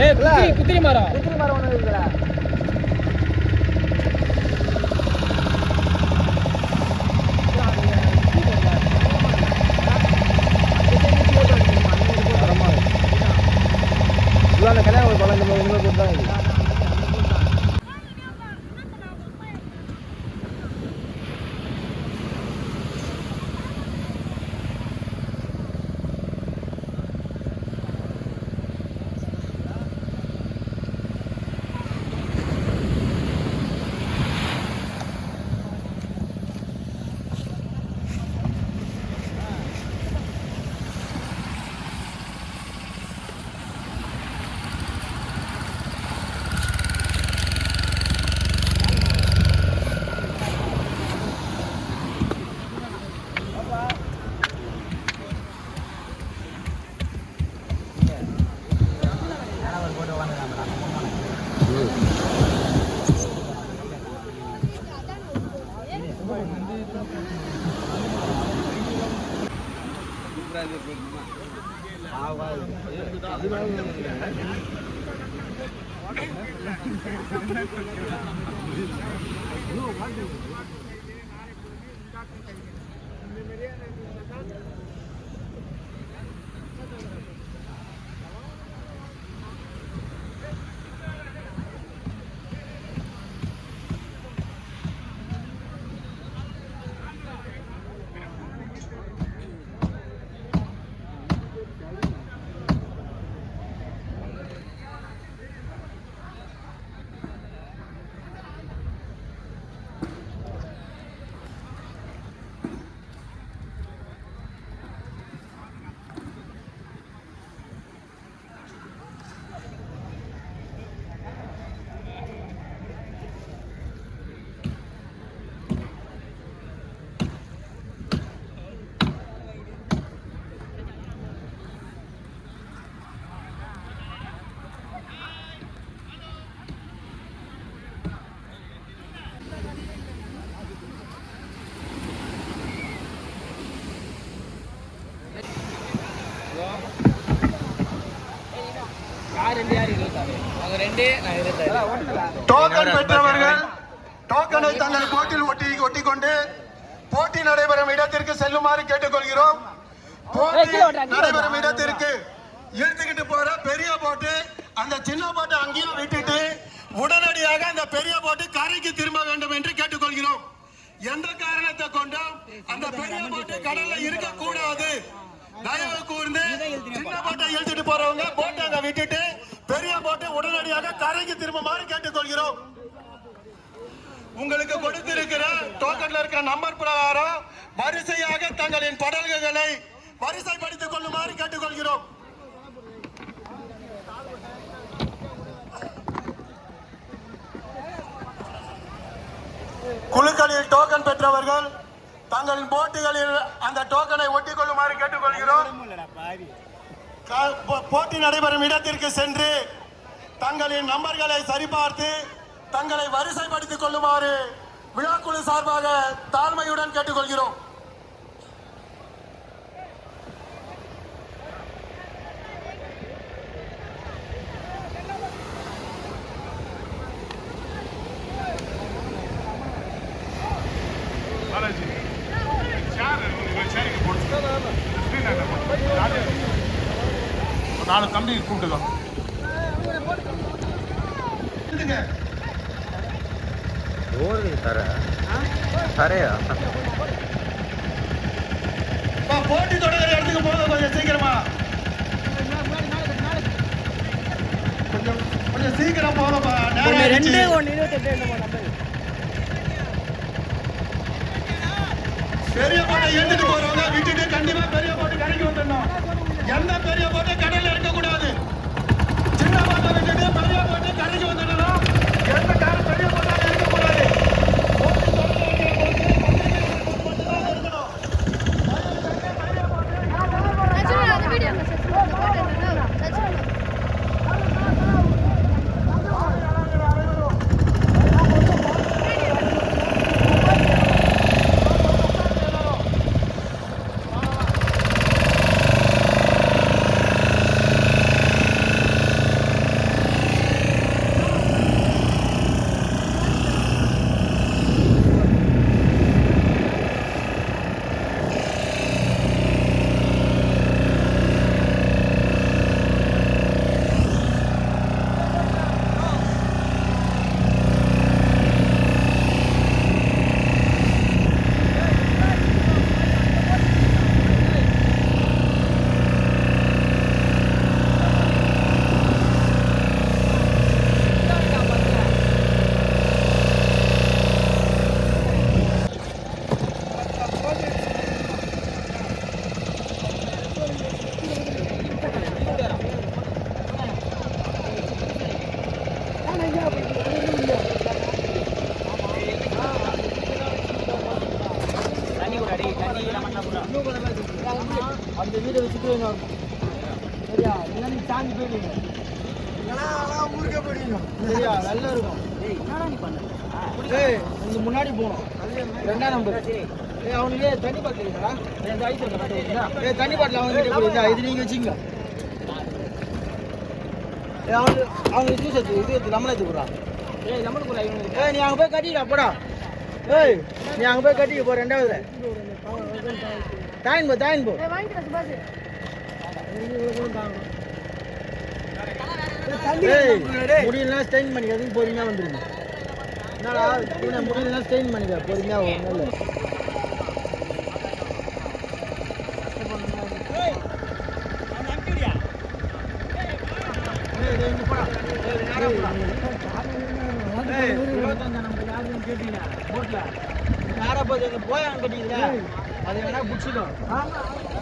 குத்திரி மரம் ஒன்று இருக்குல்ல. அந்த கல்யாணம் ஒரு பழம் இந்த மாதிரி போட்டு தான் இருக்கு. டோக்கன் பெற்றவர்கள் டோக்கனை தங்கள் போட்டில் ஒட்டிக்கொண்டு போட்டி நடைபெறும் இடத்திற்கு செல்லுமாறு கேட்டுக்கொள்கிறோம். போட்டி நடைபெறும் இடத்திற்கு இழுத்துக்கிட்டு போற பெரிய போட்டு அந்த சின்ன போட்டை அங்கேயும் விட்டுட்டு உடனடியாக அந்த பெரிய போட்டு கரைக்கு திரும்ப வேண்டும் என்று கேட்டுக்கொள்கிறோம். எந்த காரணத்தை கொண்டும் அந்த பெரிய போட்டு கடல்ல இருக்கக்கூடாது. தயவு கூர்ந்து சின்ன போட்டை இழுத்துட்டு போறவங்க போட்டை அங்க விட்டுட்டு பெரிய போட்டை உடனடியாக கரைக்கு திரும்புமாறு கேட்டுக்கொள்கிறோம். உங்களுக்கு கொடுத்திருக்கிற டோக்கன்ல இருக்கிற நம்பர் பிரகாரம் வரிசையாக தங்களின் படல்களை வரிசைப்படுத்திக் கொள்ளுமாறு கேட்டுக்கொள்கிறோம். குழுக்களில் டோக்கன் பெற்றவர்கள் தங்களின் போட்டிகளில் அந்த டோக்கனை ஒட்டிக் கொள்ளுமாறு கேட்டுக்கொள்கிறோம். போட்டி நடைபெறும் இடத்திற்கு சென்று தங்களின் நம்பர்களை சரிபார்த்து தங்களை வரிசைப்படுத்திக் கொள்ளுமாறு விழாக்குழு சார்பாக தாழ்மையுடன் கேட்டுக்கொள்கிறோம். நாலு தம்பி கூப்பிட்டுதான் போட்டி தொடங்குற இடத்துக்கு போக கொஞ்சம் சீக்கிரமா கொஞ்சம் சீக்கிரம் போகப்பா. பெரிய போட்டை எடுத்துட்டு போறவங்க விட்டுட்டு கண்டிப்பா பெரிய போட்டு கடைக்கு வந்துடணும். எந்த பெரிய போட்டை கடையில் இருக்கக்கூடாது. சின்ன போட்டை விட்டுட்டு பெரிய போட்டு கடைக்கு வந்துடணும். எந்த காரம் பெரிய போட்டாலும் இருக்கக்கூடாது. சரியா இல்லை நீ சாஞ்சி போயிடுவீங்க ஊருக்கே போயிடணும். சரியா நல்லா இருக்கும் ஏய் இங்க முன்னாடி போகணும் 2ஆம் நம்பர் ஏய் அவனுக்கு தண்ணி பாட்டில் இருக்கா இந்த ஐஸ் இருக்கா ஏய் தண்ணி பாட்டில் அவங்ககிட்ட போடுங்க இது நீங்கள் வச்சுங்க ஏய் அவங்க ஜூஸ் எடுத்து லெமன் எடுத்து போடுறா ஏய் லெமன் போடா இவனுக்கு ஏய் நீ அங்கே போய் கட்டிடா போடா ஏய் நீ அங்கே போய் கட்டிட்டு போ 2வது தாயின் போ முடியலாம் ஸ்டெயின் பண்ணிக்கிறதுக்கு பொறுமையாக வந்துருங்க என்னடா முடியலாம் ஸ்டெயின் பண்ணிக்க பொறுமையாக ஒன்றும் கேட்டீங்க போட்டல யாரை போய் போய் அங்கே கட்டிக்கிறா அதை வேணா பிடிச்சிடும்